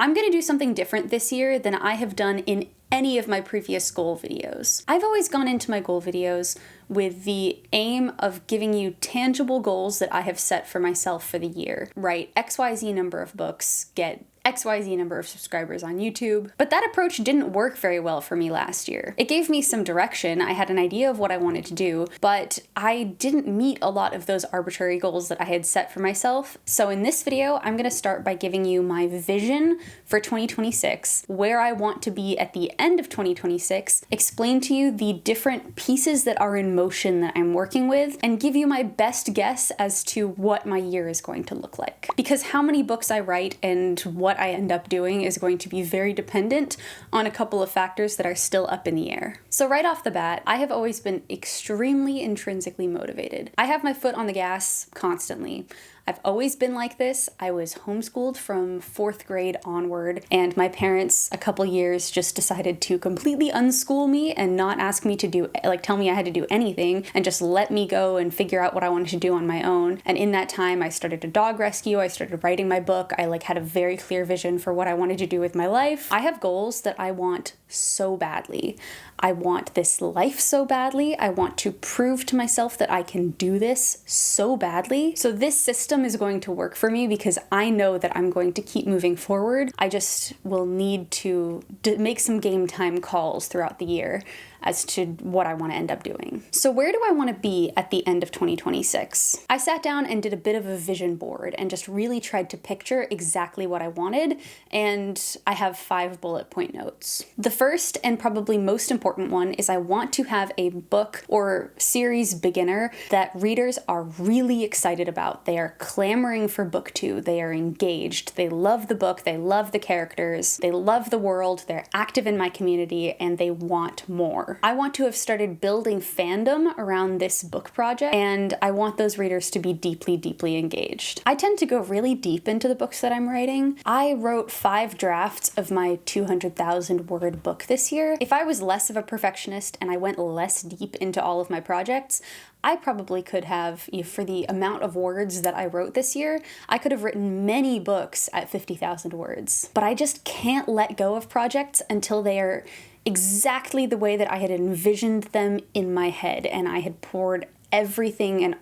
I'm gonna do something different this year than I have done in any of my previous goal videos. I've always gone into my goal videos with the aim of giving you tangible goals that I have set for myself for the year. Write XYZ number of books, get XYZ number of subscribers on YouTube. But that approach didn't work very well for me last year. It gave me some direction, I had an idea of what I wanted to do, but I didn't meet a lot of those arbitrary goals that I had set for myself. So in this video, I'm gonna start by giving you my vision for 2026, where I want to be at the end of 2026, explain to you the different pieces that are in motion that I'm working with, and give you my best guess as to what my year is going to look like. Because how many books I write and what I end up doing is going to be very dependent on a couple of factors that are still up in the air. So right off the bat, I have always been extremely intrinsically motivated. I have my foot on the gas constantly. I've always been like this. I was homeschooled from 4th grade onward, and my parents a couple years just decided to completely unschool me and not ask me to do, tell me I had to do anything, and just let me go and figure out what I wanted to do on my own. And in that time, I started a dog rescue, I started writing my book, I had a very clear vision for what I wanted to do with my life. I have goals that I want so badly. I want this life so badly. I want to prove to myself that I can do this so badly. So this system is going to work for me because I know that I'm going to keep moving forward. I just will need to make some game time calls throughout the year as to what I want to end up doing. So where do I want to be at the end of 2026? I sat down and did a bit of a vision board and just really tried to picture exactly what I wanted, and I have 5 bullet point notes. The first and probably most important one is I want to have a book or series beginner that readers are really excited about. They are clamoring for book 2. They are engaged. They love the book. They love the characters. They love the world. They're active in my community and they want more. I want to have started building fandom around this book project, and I want those readers to be deeply, deeply engaged. I tend to go really deep into the books that I'm writing. I wrote 5 drafts of my 200,000 word book this year. If I was less of a perfectionist and I went less deep into all of my projects, I probably could have, for the amount of words that I wrote this year, I could have written many books at 50,000 words. But I just can't let go of projects until they are exactly the way that I had envisioned them in my head, and I had poured everything and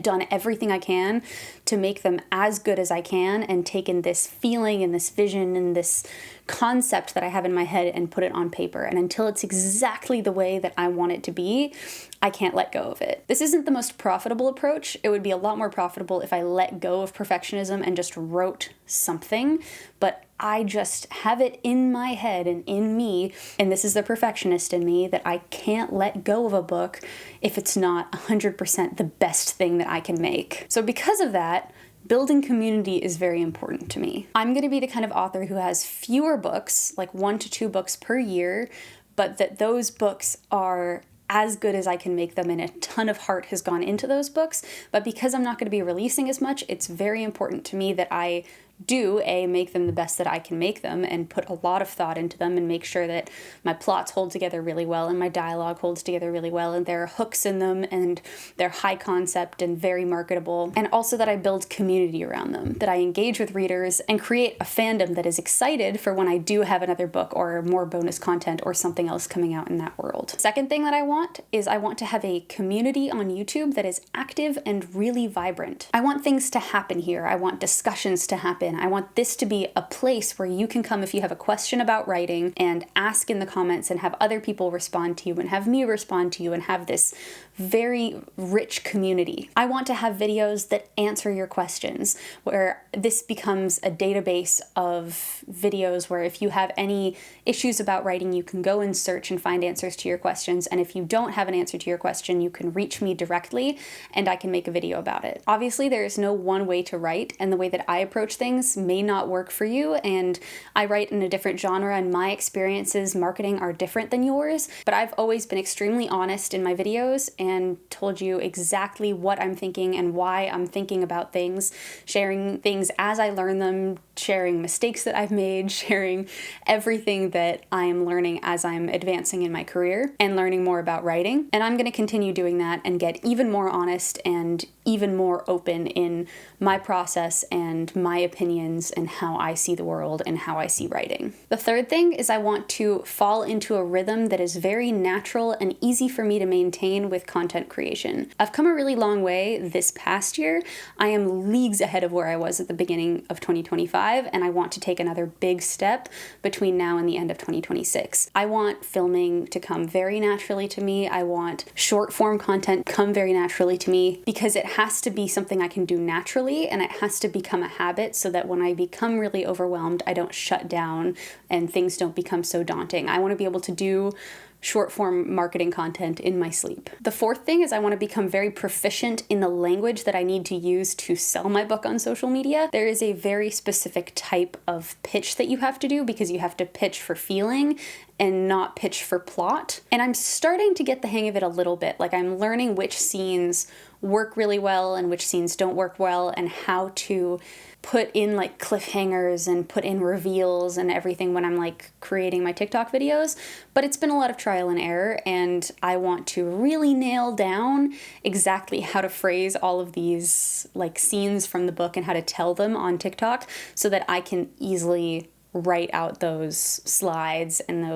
done everything I can to make them as good as I can, and taken this feeling and this vision and this concept that I have in my head and put it on paper. And until it's exactly the way that I want it to be, I can't let go of it. This isn't the most profitable approach. It would be a lot more profitable if I let go of perfectionism and just wrote something, but I just have it in my head and in me, and this is the perfectionist in me, that I can't let go of a book if it's not 100% the best thing that I can make. So because of that, building community is very important to me. I'm going to be the kind of author who has fewer books, like 1 to 2 books per year, but that those books are as good as I can make them, and a ton of heart has gone into those books. But because I'm not going to be releasing as much, it's very important to me that I do make them the best that I can make them, and put a lot of thought into them, and make sure that my plots hold together really well and my dialogue holds together really well, and there are hooks in them and they're high concept and very marketable, and also that I build community around them, that I engage with readers and create a fandom that is excited for when I do have another book or more bonus content or something else coming out in that world. Second thing that I want is I want to have a community on YouTube that is active and really vibrant. I want things to happen here. I want discussions to happen. I want this to be a place where you can come if you have a question about writing and ask in the comments, and have other people respond to you, and have me respond to you, and have this very rich community. I want to have videos that answer your questions, where this becomes a database of videos where if you have any issues about writing, you can go and search and find answers to your questions. And if you don't have an answer to your question, you can reach me directly and I can make a video about it. Obviously, there is no one way to write, and the way that I approach things may not work for you, and I write in a different genre, and my experiences marketing are different than yours, but I've always been extremely honest in my videos and told you exactly what I'm thinking and why I'm thinking about things, sharing things as I learn them, sharing mistakes that I've made, sharing everything that I am learning as I'm advancing in my career and learning more about writing. And I'm going to continue doing that and get even more honest and even more open in my process and my opinion opinions and how I see the world and how I see writing. The third thing is I want to fall into a rhythm that is very natural and easy for me to maintain with content creation. I've come a really long way this past year. I am leagues ahead of where I was at the beginning of 2025, and I want to take another big step between now and the end of 2026. I want filming to come very naturally to me. I want short form content come very naturally to me because it has to be something I can do naturally, and it has to become a habit so that when I become really overwhelmed, I don't shut down and things don't become so daunting. I want to be able to do short form marketing content in my sleep. The fourth thing is I want to become very proficient in the language that I need to use to sell my book on social media. There is a very specific type of pitch that you have to do because you have to pitch for feeling and not pitch for plot. And I'm starting to get the hang of it a little bit. Like, I'm learning which scenes work really well and which scenes don't work well, and how to put in like cliffhangers and put in reveals and everything when I'm like creating my TikTok videos. But it's been a lot of trial and error, and I want to really nail down exactly how to phrase all of these like scenes from the book and how to tell them on TikTok so that I can easily write out those slides and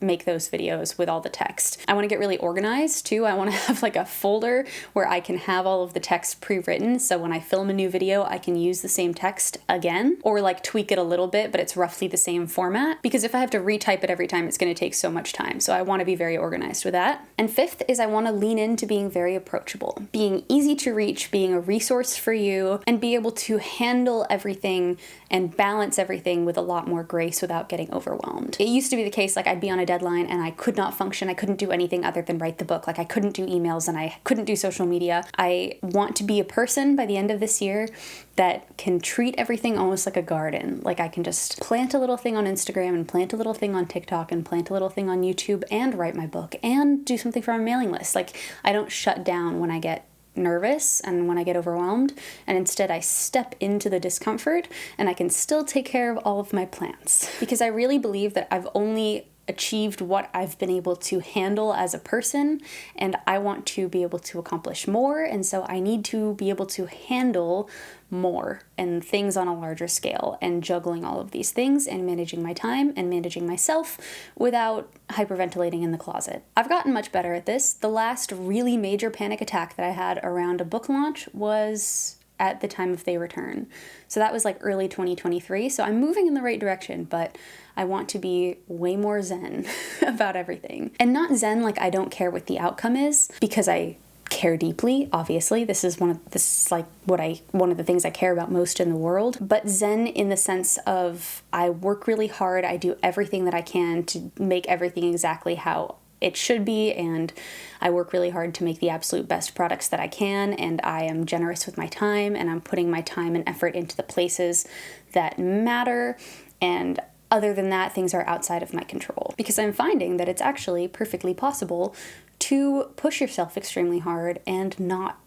make those videos with all the text. I want to get really organized too. I want to have like a folder where I can have all of the text pre-written, so when I film a new video, I can use the same text again, or like tweak it a little bit, but it's roughly the same format, because if I have to retype it every time, it's going to take so much time. So I want to be very organized with that. And fifth is I want to lean into being very approachable, being easy to reach, being a resource for you, and be able to handle everything and balance everything with a lot more grace without getting overwhelmed. It used to be the case, like, I'd be on a deadline and I could not function. I couldn't do anything other than write the book. Like, I couldn't do emails and I couldn't do social media. I want to be a person by the end of this year that can treat everything almost like a garden. Like, I can just plant a little thing on Instagram and plant a little thing on TikTok and plant a little thing on YouTube and write my book and do something for my mailing list. Like, I don't shut down when I get nervous and when I get overwhelmed, and instead I step into the discomfort and I can still take care of all of my plants, because I really believe that I've only achieved what I've been able to handle as a person, and I want to be able to accomplish more, and so I need to be able to handle more and things on a larger scale, and juggling all of these things and managing my time and managing myself without hyperventilating in the closet. I've gotten much better at this. The last really major panic attack that I had around a book launch was at the time of They Return. So that was like early 2023. So I'm moving in the right direction, but I want to be way more zen about everything. And not zen like I don't care what the outcome is, because I care deeply, obviously. This is one of the things I care about most in the world. But zen in the sense of I work really hard, I do everything that I can to make everything exactly how it should be, and I work really hard to make the absolute best products that I can, and I am generous with my time, and I'm putting my time and effort into the places that matter, and other than that, things are outside of my control. Because I'm finding that it's actually perfectly possible to push yourself extremely hard and not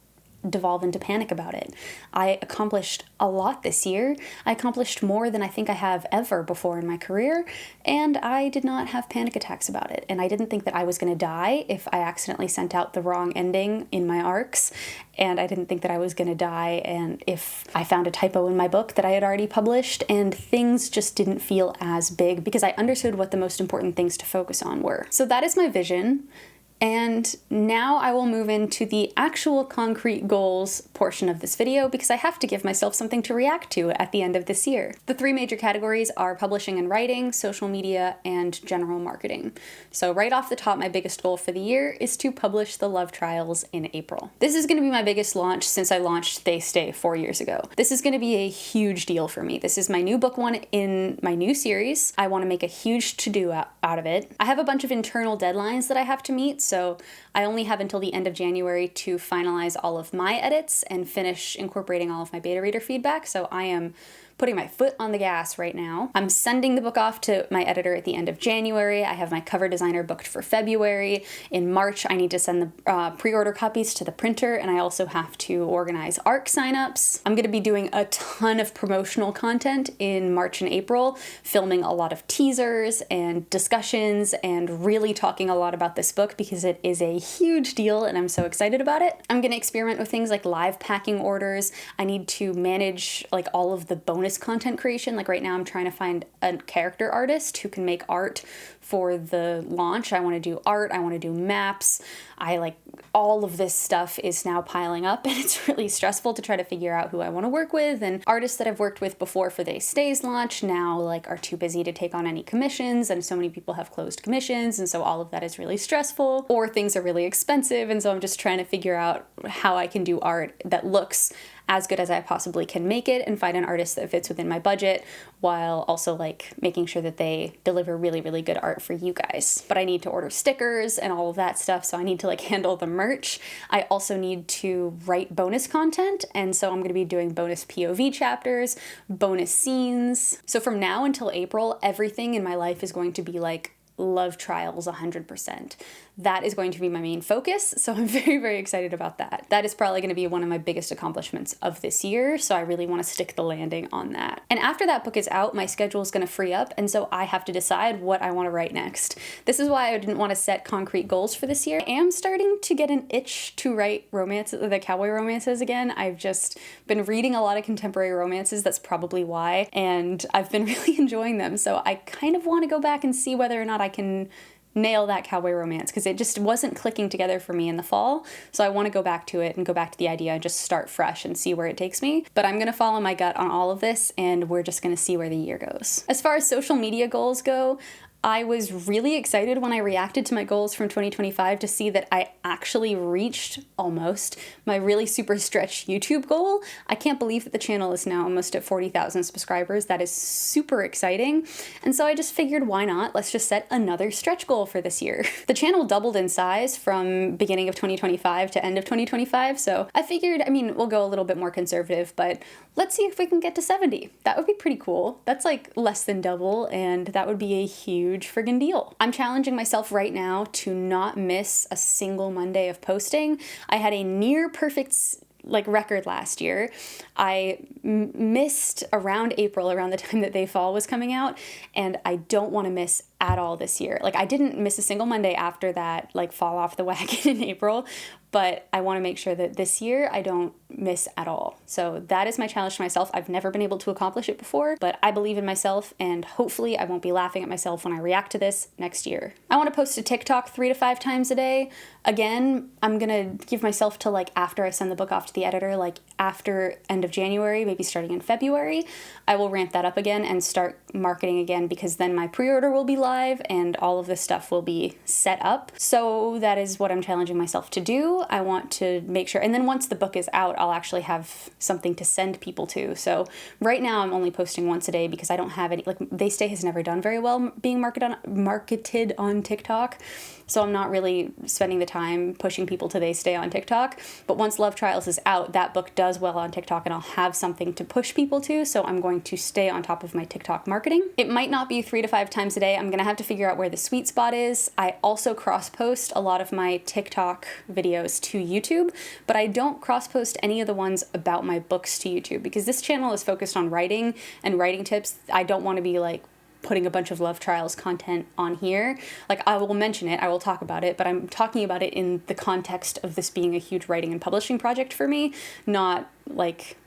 devolve into panic about it. I accomplished a lot this year. I accomplished more than I think I have ever before in my career, and I did not have panic attacks about it. And I didn't think that I was going to die if I accidentally sent out the wrong ending in my arcs, and I didn't think that I was going to die and if I found a typo in my book that I had already published, and things just didn't feel as big because I understood what the most important things to focus on were. So that is my vision. And now I will move into the actual concrete goals portion of this video, because I have to give myself something to react to at the end of this year. The three major categories are publishing and writing, social media, and general marketing. So right off the top, my biggest goal for the year is to publish The Love Trials in April. This is going to be my biggest launch since I launched They Stay 4 years ago. This is going to be a huge deal for me. This is my new book one in my new series. I want to make a huge to-do out of it. I have a bunch of internal deadlines that I have to meet, so I only have until the end of January to finalize all of my edits and finish incorporating all of my beta reader feedback, so I am putting my foot on the gas right now. I'm sending the book off to my editor at the end of January. I have my cover designer booked for February. In March, I need to send the pre-order copies to the printer, and I also have to organize ARC signups. I'm going to be doing a ton of promotional content in March and April, filming a lot of teasers and discussions and really talking a lot about this book because it is a huge deal and I'm so excited about it. I'm going to experiment with things like live packing orders. I need to manage like all of the bonus bonus content creation. Like right now I'm trying to find a character artist who can make art for the launch. I want to do art, I want to do maps. All of this stuff is now piling up, and it's really stressful to try to figure out who I want to work with. And artists that I've worked with before for They Stay's launch now are too busy to take on any commissions, and so many people have closed commissions, and so all of that is really stressful, or things are really expensive, and so I'm just trying to figure out how I can do art that looks as good as I possibly can make it and find an artist that fits within my budget, while also making sure that they deliver really, really good art for you guys. But I need to order stickers and all of that stuff, so I need to handle the merch. I also need to write bonus content, and so I'm going to be doing bonus POV chapters, bonus scenes. So from now until April, everything in my life is going to be love trials 100%. That is going to be my main focus, so I'm very, very excited about that. That is probably going to be one of my biggest accomplishments of this year, so I really want to stick the landing on that. And after that book is out, my schedule is going to free up, and so I have to decide what I want to write next. This is why I didn't want to set concrete goals for this year. I am starting to get an itch to write the cowboy romances again. I've just been reading a lot of contemporary romances, that's probably why, and I've been really enjoying them, so I kind of want to go back and see whether or not I can nail that cowboy romance, because it just wasn't clicking together for me in the fall. So I want to go back to it and go back to the idea and just start fresh and see where it takes me. But I'm going to follow my gut on all of this, and we're just going to see where the year goes. As far as social media goals go, I was really excited when I reacted to my goals from 2025 to see that I actually reached almost my really super stretched YouTube goal. I can't believe that the channel is now almost at 40,000 subscribers. That is super exciting. And so I just figured, why not? Let's just set another stretch goal for this year. The channel doubled in size from beginning of 2025 to end of 2025. So I figured, we'll go a little bit more conservative, but let's see if we can get to 70. That would be pretty cool. That's less than double, and that would be a huge friggin' deal. I'm challenging myself right now to not miss a single Monday of posting. I had a near perfect record last year. I missed around April, around the time that They Fall was coming out, and I don't want to miss at all this year. I didn't miss a single Monday after that fall off the wagon in April, but I want to make sure that this year I don't miss at all. So that is my challenge to myself. I've never been able to accomplish it before, but I believe in myself, and hopefully I won't be laughing at myself when I react to this next year. I want to post to TikTok 3 to 5 times a day. Again, I'm gonna give myself to after I send the book off to the editor, after end of January, maybe starting in February, I will ramp that up again and start marketing again, because then my pre-order will be live and all of this stuff will be set up. So that is what I'm challenging myself to do. I want to make sure, and then once the book is out, I'll actually have something to send people to. So right now I'm only posting once a day because I don't have any, They Stay has never done very well being marketed on TikTok. So I'm not really spending the time pushing people to They Stay on TikTok. But once Love Trials is out, that book does well on TikTok, and I'll have something to push people to. So I'm going to stay on top of my TikTok marketing. It might not be 3 to 5 times a day. I'm going to have to figure out where the sweet spot is. I also cross-post a lot of my TikTok videos to YouTube, but I don't cross-post any of the ones about my books to YouTube, because this channel is focused on writing and writing tips. I don't want to be putting a bunch of Love Trials content on here. I will mention it, I will talk about it, but I'm talking about it in the context of this being a huge writing and publishing project for me, not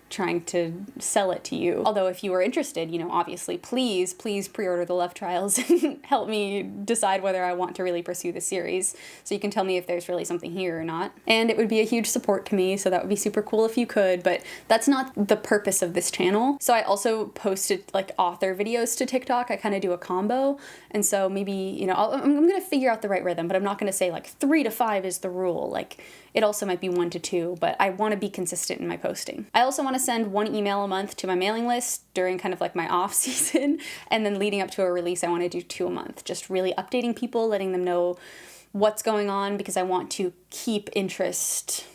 trying to sell it to you. Although if you are interested, obviously, please pre-order the Love Trials and help me decide whether I want to really pursue the series, so you can tell me if there's really something here or not. And it would be a huge support to me, so that would be super cool if you could, but that's not the purpose of this channel. So I also posted author videos to TikTok. I kind of do a combo, and so maybe, I'm gonna figure out the right rhythm, but I'm not gonna say 3 to 5 is the rule. It also might be 1 to 2, but I want to be consistent in my posting. I also want to send 1 email a month to my mailing list during kind of my off season, and then leading up to a release, I want to do 2 a month. Just really updating people, letting them know what's going on, because I want to keep interest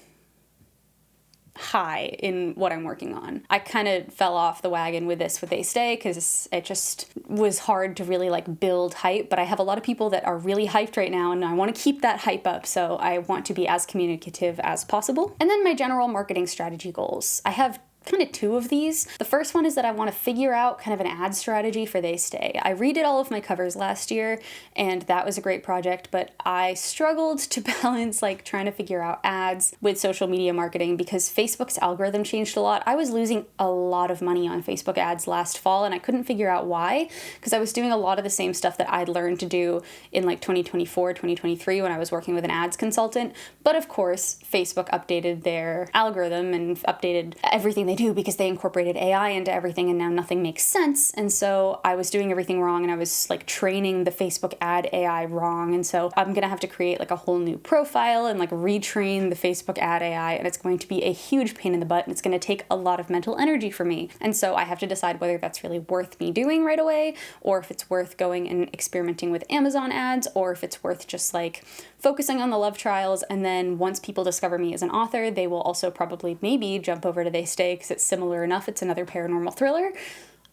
high in what I'm working on. I kind of fell off the wagon with They Stay, because it just was hard to really build hype, but I have a lot of people that are really hyped right now, and I want to keep that hype up, so I want to be as communicative as possible. And then my general marketing strategy goals. I have kind of two of these. The first one is that I want to figure out kind of an ad strategy for They Stay. I redid all of my covers last year, and that was a great project, but I struggled to balance like trying to figure out ads with social media marketing because Facebook's algorithm changed a lot. I was losing a lot of money on Facebook ads last fall, and I couldn't figure out why, because I was doing a lot of the same stuff that I'd learned to do in like 2024, 2023 when I was working with an ads consultant. But of course, Facebook updated their algorithm and updated everything they do because they incorporated AI into everything, and now nothing makes sense. And so I was doing everything wrong, and I was like training the Facebook ad AI wrong. And so I'm gonna have to create like a whole new profile and like retrain the Facebook ad AI, and it's going to be a huge pain in the butt, and it's gonna take a lot of mental energy for me. And so I have to decide whether that's really worth me doing right away, or if it's worth going and experimenting with Amazon ads, or if it's worth just like focusing on the love trials, and then once people discover me as an author, they will also probably maybe jump over to They Stay because it's similar enough. It's another paranormal thriller.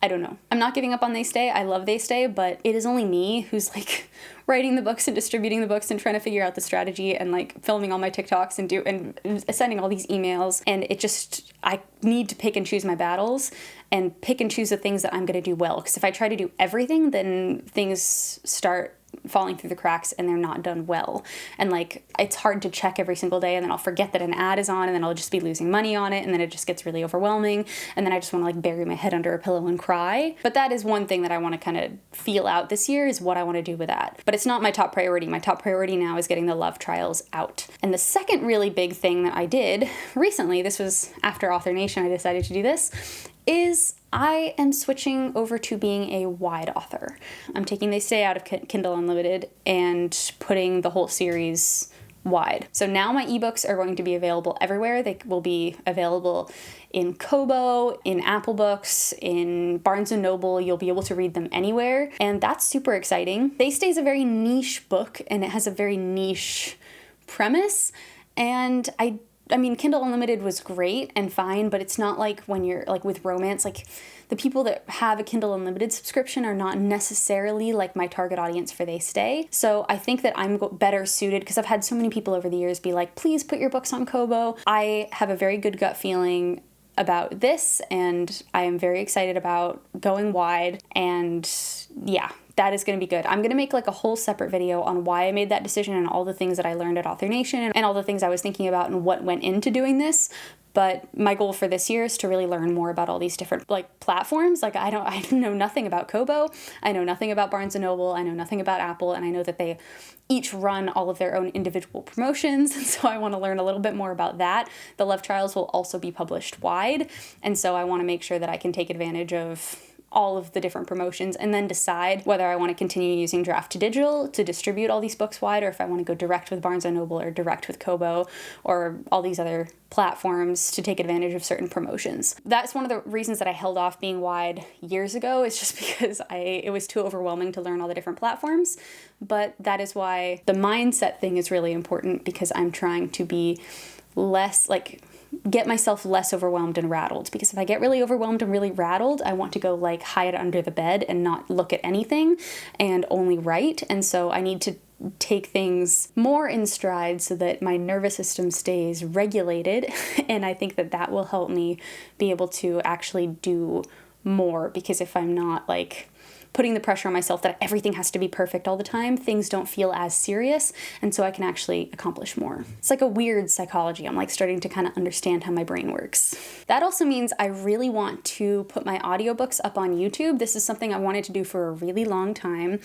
I don't know. I'm not giving up on They Stay. I love They Stay, but it is only me who's like writing the books and distributing the books and trying to figure out the strategy and like filming all my TikToks and sending all these emails. And it just, I need to pick and choose my battles and pick and choose the things that I'm going to do well. Because if I try to do everything, then things start falling through the cracks and they're not done well. And like, it's hard to check every single day, and then I'll forget that an ad is on, and then I'll just be losing money on it, and then it just gets really overwhelming, and then I just want to like bury my head under a pillow and cry. But that is one thing that I want to kind of feel out this year, is what I want to do with that. But it's not my top priority. My top priority now is getting the love trials out. And the second really big thing that I did recently, this was after Author Nation, I decided to do this, is I am switching over to being a wide author. I'm taking They Stay out of Kindle Unlimited and putting the whole series wide. So now my ebooks are going to be available everywhere. They will be available in Kobo, in Apple Books, in Barnes & Noble. You'll be able to read them anywhere, and that's super exciting. They Stay is a very niche book, and it has a very niche premise, and I mean, Kindle Unlimited was great and fine, but it's not like when you're like with romance, like the people that have a Kindle Unlimited subscription are not necessarily like my target audience for They Stay. So I think that I'm better suited, because I've had so many people over the years be like, please put your books on Kobo. I have a very good gut feeling about this, and I am very excited about going wide, and yeah, that is going to be good. I'm going to make like a whole separate video on why I made that decision and all the things that I learned at Author Nation and all the things I was thinking about and what went into doing this. But my goal for this year is to really learn more about all these different like platforms. Like I know nothing about Kobo. I know nothing about Barnes & Noble. I know nothing about Apple. And I know that they each run all of their own individual promotions. And so I want to learn a little bit more about that. The love trials will also be published wide. And so I want to make sure that I can take advantage of all of the different promotions and then decide whether I want to continue using Draft to Digital to distribute all these books wide, or if I want to go direct with Barnes & Noble or direct with Kobo or all these other platforms to take advantage of certain promotions. That's one of the reasons that I held off being wide years ago, is just because it was too overwhelming to learn all the different platforms. But that is why the mindset thing is really important, because I'm trying to be less like get myself less overwhelmed and rattled, because if I get really overwhelmed and really rattled, I want to go like hide under the bed and not look at anything and only write. And so I need to take things more in stride so that my nervous system stays regulated. And I think that that will help me be able to actually do more, because if I'm not like putting the pressure on myself that everything has to be perfect all the time, things don't feel as serious, and so I can actually accomplish more. It's like a weird psychology. I'm like starting to kind of understand how my brain works. That also means I really want to put my audiobooks up on YouTube. This is something I wanted to do for a really long time.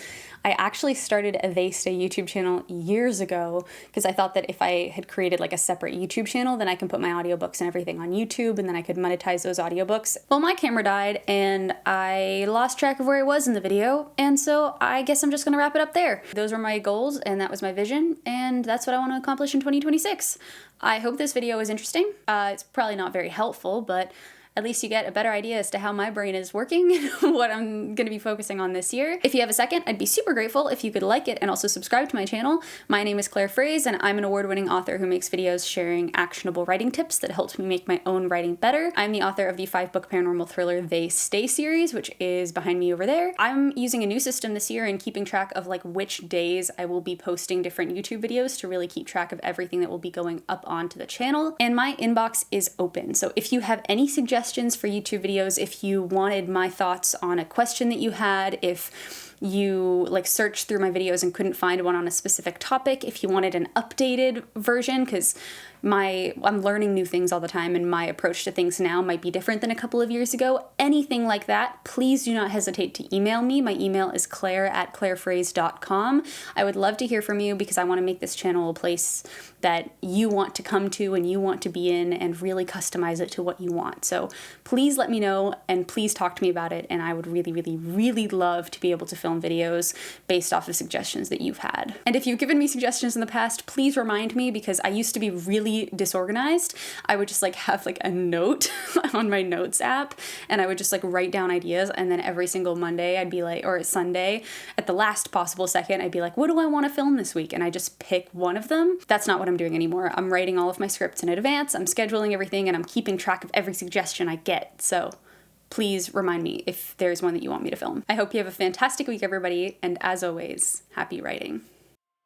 I actually started a They Stay YouTube channel years ago because I thought that if I had created like a separate YouTube channel, then I can put my audiobooks and everything on YouTube, and then I could monetize those audiobooks. Well, my camera died and I lost track of where I was in the video, and so I guess I'm just gonna wrap it up there. Those were my goals, and that was my vision, and that's what I want to accomplish in 2026. I hope this video is interesting. It's probably not very helpful, but at least you get a better idea as to how my brain is working and what I'm going to be focusing on this year. If you have a second, I'd be super grateful if you could like it and also subscribe to my channel. My name is Claire Fraze, and I'm an award-winning author who makes videos sharing actionable writing tips that helped me make my own writing better. I'm the author of the 5-book paranormal thriller They Stay series, which is behind me over there. I'm using a new system this year and keeping track of like which days I will be posting different YouTube videos to really keep track of everything that will be going up onto the channel. And my inbox is open. So if you have any suggestions suggestions for YouTube videos, if you wanted my thoughts on a question that you had, if you like searched through my videos and couldn't find one on a specific topic, if you wanted an updated version, because I'm learning new things all the time and my approach to things now might be different than a couple of years ago, anything like that, please do not hesitate to email me. My email is claire@clairephrase.com. I would love to hear from you because I want to make this channel a place that you want to come to and you want to be in and really customize it to what you want. So please let me know and please talk to me about it, and I would really, really, really love to be able to film videos based off of suggestions that you've had. And if you've given me suggestions in the past, please remind me, because I used to be really disorganized. I would just like have like a note on my notes app and I would just like write down ideas, and then every single Monday I'd be like, or Sunday at the last possible second, I'd be like, what do I want to film this week? And I just pick one of them. That's not what I'm doing anymore. I'm writing all of my scripts in advance, I'm scheduling everything, and I'm keeping track of every suggestion I get. So please remind me if there's one that you want me to film. I hope you have a fantastic week, everybody, and as always, happy writing.